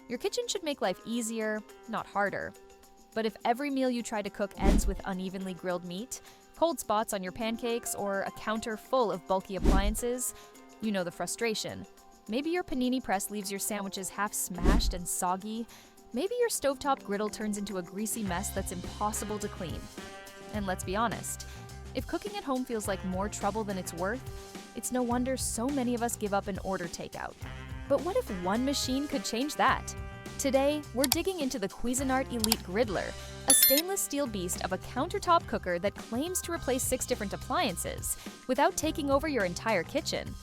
Your kitchen should make life easier, not harder. But if every meal you try to cook ends with unevenly grilled meat, cold spots on your pancakes, or a counter full of bulky appliances, you know the frustration. Maybe your panini press leaves your sandwiches half smashed and soggy. Maybe your stovetop griddle turns into a greasy mess that's impossible to clean. And let's be honest, if cooking at home feels like more trouble than it's worth, it's no wonder so many of us give up and order takeout. But what if one machine could change that? Today, we're digging into the Cuisinart Elite Griddler, a stainless steel beast of a countertop cooker that claims to replace 6 different appliances without taking over your entire kitchen.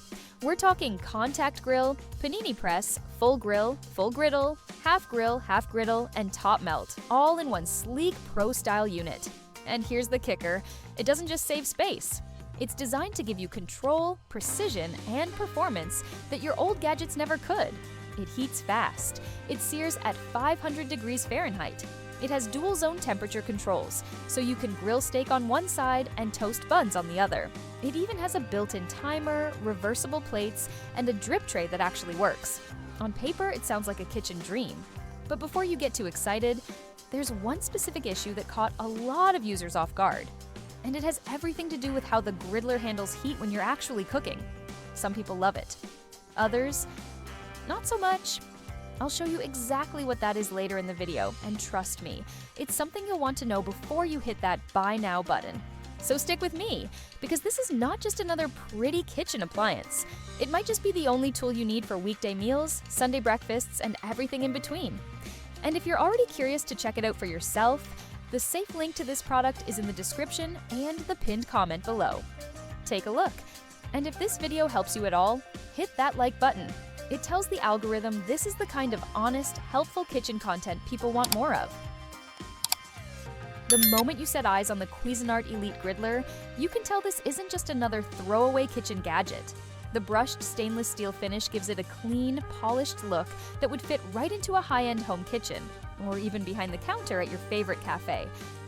We're talking contact grill, panini press, full griddle, half griddle, and top melt, all in one sleek pro-style unit. And here's the kicker, it doesn't just save space. It's designed to give you control, precision, and performance that your old gadgets never could. It heats fast. It sears at 500 degrees Fahrenheit. It has dual zone temperature controls, so you can grill steak on one side and toast buns on the other. It even has a built-in timer, reversible plates, and a drip tray that actually works. On paper, it sounds like a kitchen dream. But before you get too excited, there's one specific issue that caught a lot of users off guard. And it has everything to do with how the Griddler handles heat when you're actually cooking. Some people love it. Others, not so much. I'll show you exactly what that is later in the video, and trust me, it's something you'll want to know before you hit that Buy Now button. So stick with me, because this is not just another pretty kitchen appliance. It might just be the only tool you need for weekday meals, Sunday breakfasts, and everything in between. And if you're already curious to check it out for yourself, the safe link to this product is in the description and the pinned comment below. Take a look. And if this video helps you at all, hit that like button. It tells the algorithm this is the kind of honest, helpful kitchen content people want more of. The moment you set eyes on the Cuisinart Elite Griddler, you can tell this isn't just another throwaway kitchen gadget. The brushed stainless steel finish gives it a clean, polished look that would fit right into a high-end home kitchen, or even behind the counter at your favorite cafe.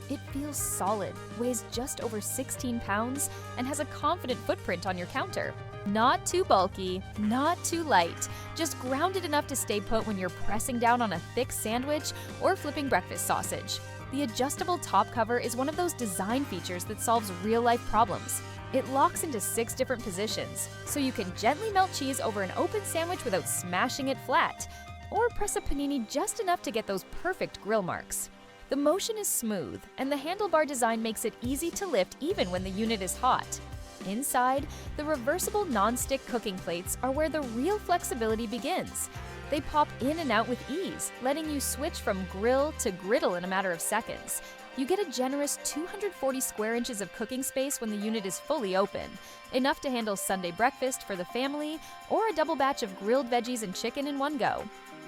It feels solid, weighs just over 16 pounds, and has a confident footprint on your counter. Not too bulky, not too light, just grounded enough to stay put when you're pressing down on a thick sandwich or flipping breakfast sausage. The adjustable top cover is one of those design features that solves real-life problems. It locks into 6 different positions, so you can gently melt cheese over an open sandwich without smashing it flat, or press a panini just enough to get those perfect grill marks. The motion is smooth, and the handlebar design makes it easy to lift even when the unit is hot. Inside, the reversible nonstick cooking plates are where the real flexibility begins. They pop in and out with ease, letting you switch from grill to griddle in a matter of seconds. You get a generous 240 square inches of cooking space when the unit is fully open, enough to handle Sunday breakfast for the family or a double batch of grilled veggies and chicken in one go.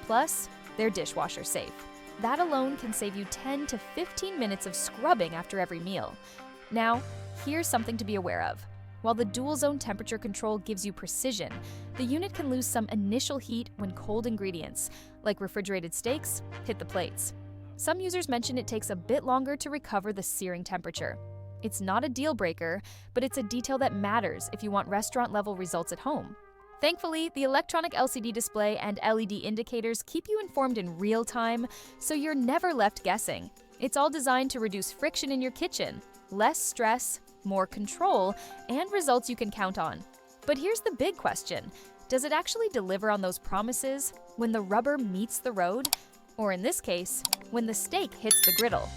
Plus, they're dishwasher safe. That alone can save you 10 to 15 minutes of scrubbing after every meal. Now, here's something to be aware of. While the dual zone temperature control gives you precision, the unit can lose some initial heat when cold ingredients, like refrigerated steaks, hit the plates. Some users mention it takes a bit longer to recover the searing temperature. It's not a deal breaker, but it's a detail that matters if you want restaurant-level results at home. Thankfully, the electronic LCD display and LED indicators keep you informed in real time, so you're never left guessing. It's all designed to reduce friction in your kitchen, less stress, more control, and results you can count on. But here's the big question. Does it actually deliver on those promises when the rubber meets the road? Or in this case, when the steak hits the griddle?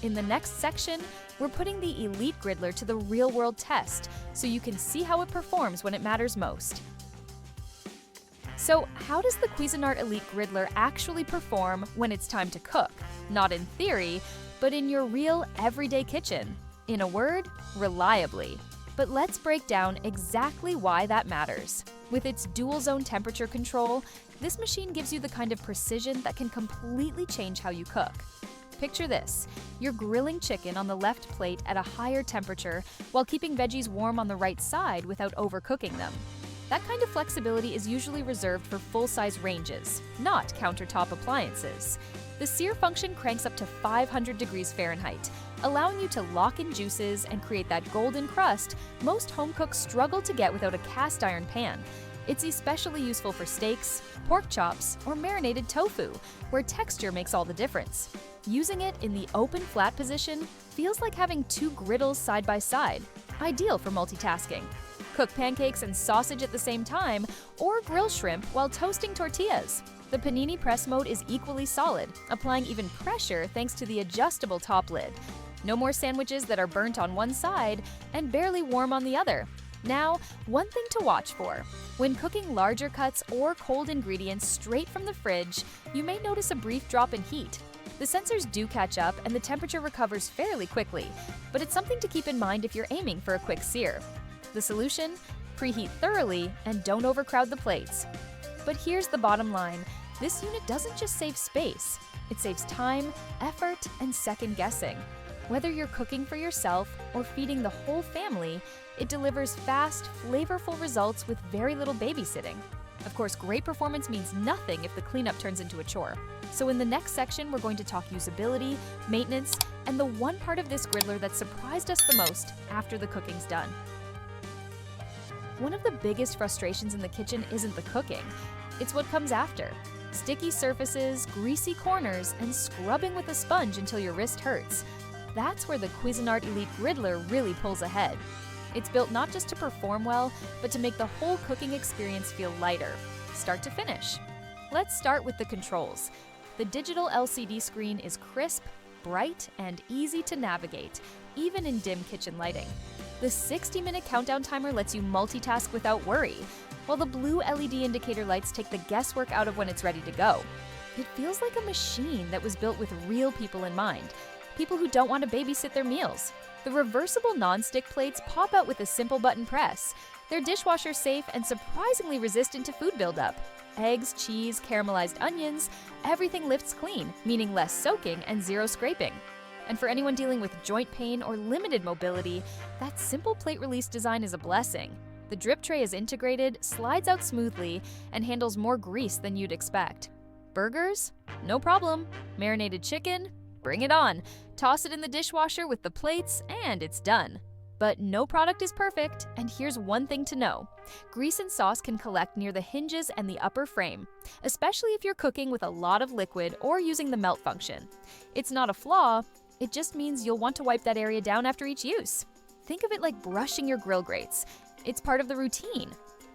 In the next section, we're putting the Elite Griddler to the real-world test, so you can see how it performs when it matters most. So how does the Cuisinart Elite Griddler actually perform when it's time to cook? Not in theory, but in your real everyday kitchen. In a word, reliably. But let's break down exactly why that matters. With its dual zone temperature control, this machine gives you the kind of precision that can completely change how you cook. Picture this, you're grilling chicken on the left plate at a higher temperature while keeping veggies warm on the right side without overcooking them. That kind of flexibility is usually reserved for full-size ranges, not countertop appliances. The sear function cranks up to 500 degrees Fahrenheit, allowing you to lock in juices and create that golden crust most home cooks struggle to get without a cast iron pan. It's especially useful for steaks, pork chops, or marinated tofu, where texture makes all the difference. Using it in the open flat position feels like having two griddles side by side, ideal for multitasking. Cook pancakes and sausage at the same time, or grill shrimp while toasting tortillas. The panini press mode is equally solid, applying even pressure thanks to the adjustable top lid. No more sandwiches that are burnt on one side and barely warm on the other. Now, one thing to watch for. When cooking larger cuts or cold ingredients straight from the fridge, you may notice a brief drop in heat. The sensors do catch up and the temperature recovers fairly quickly, but it's something to keep in mind if you're aiming for a quick sear. The solution? Preheat thoroughly and don't overcrowd the plates. But here's the bottom line. This unit doesn't just save space. It saves time, effort, and second guessing. Whether you're cooking for yourself or feeding the whole family, it delivers fast, flavorful results with very little babysitting. Of course, great performance means nothing if the cleanup turns into a chore. So in the next section, we're going to talk usability, maintenance, and the one part of this griddler that surprised us the most after the cooking's done. One of the biggest frustrations in the kitchen isn't the cooking, it's what comes after. Sticky surfaces, greasy corners, and scrubbing with a sponge until your wrist hurts. That's where the Cuisinart Elite Griddler really pulls ahead. It's built not just to perform well, but to make the whole cooking experience feel lighter, start to finish. Let's start with the controls. The digital LCD screen is crisp, bright, and easy to navigate, even in dim kitchen lighting. The 60-minute countdown timer lets you multitask without worry, while the blue LED indicator lights take the guesswork out of when it's ready to go. It feels like a machine that was built with real people in mind, people who don't want to babysit their meals. The reversible nonstick plates pop out with a simple button press. They're dishwasher-safe and surprisingly resistant to food buildup. Eggs, cheese, caramelized onions, everything lifts clean, meaning less soaking and zero scraping. And for anyone dealing with joint pain or limited mobility, that simple plate release design is a blessing. The drip tray is integrated, slides out smoothly, and handles more grease than you'd expect. Burgers? No problem. Marinated chicken? Bring it on. Toss it in the dishwasher with the plates, and it's done. But no product is perfect, and here's one thing to know. Grease and sauce can collect near the hinges and the upper frame, especially if you're cooking with a lot of liquid or using the melt function. It's not a flaw, it just means you'll want to wipe that area down after each use. Think of it like brushing your grill grates. It's part of the routine.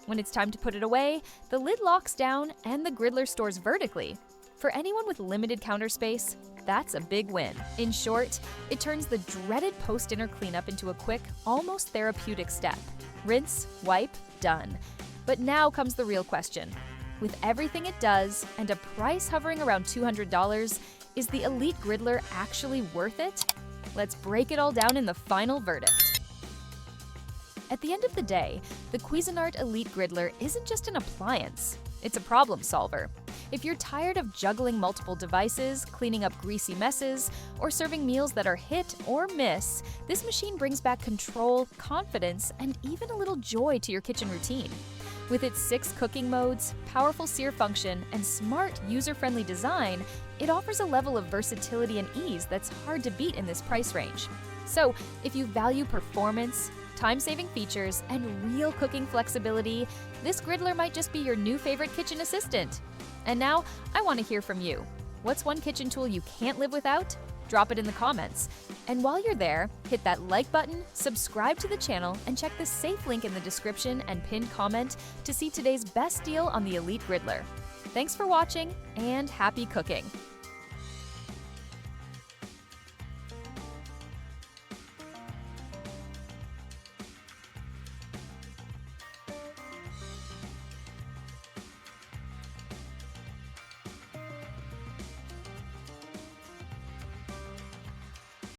When it's time to put it away, the lid locks down and the griddler stores vertically. For anyone with limited counter space, that's a big win. In short, it turns the dreaded post-dinner cleanup into a quick, almost therapeutic step. Rinse, wipe, done. But now comes the real question. With everything it does and a price hovering around $200, is the Elite Griddler actually worth it? Let's break it all down in the final verdict. At the end of the day, the Cuisinart Elite Griddler isn't just an appliance, it's a problem solver. If you're tired of juggling multiple devices, cleaning up greasy messes, or serving meals that are hit or miss, this machine brings back control, confidence, and even a little joy to your kitchen routine. With its 6 cooking modes, powerful sear function, and smart, user-friendly design, it offers a level of versatility and ease that's hard to beat in this price range. So, if you value performance, time-saving features, and real cooking flexibility, this griddler might just be your new favorite kitchen assistant. And now, I want to hear from you. What's one kitchen tool you can't live without? Drop it in the comments. And while you're there, hit that like button, subscribe to the channel, and check the safe link in the description and pinned comment to see today's best deal on the Elite Griddler. Thanks for watching, and happy cooking!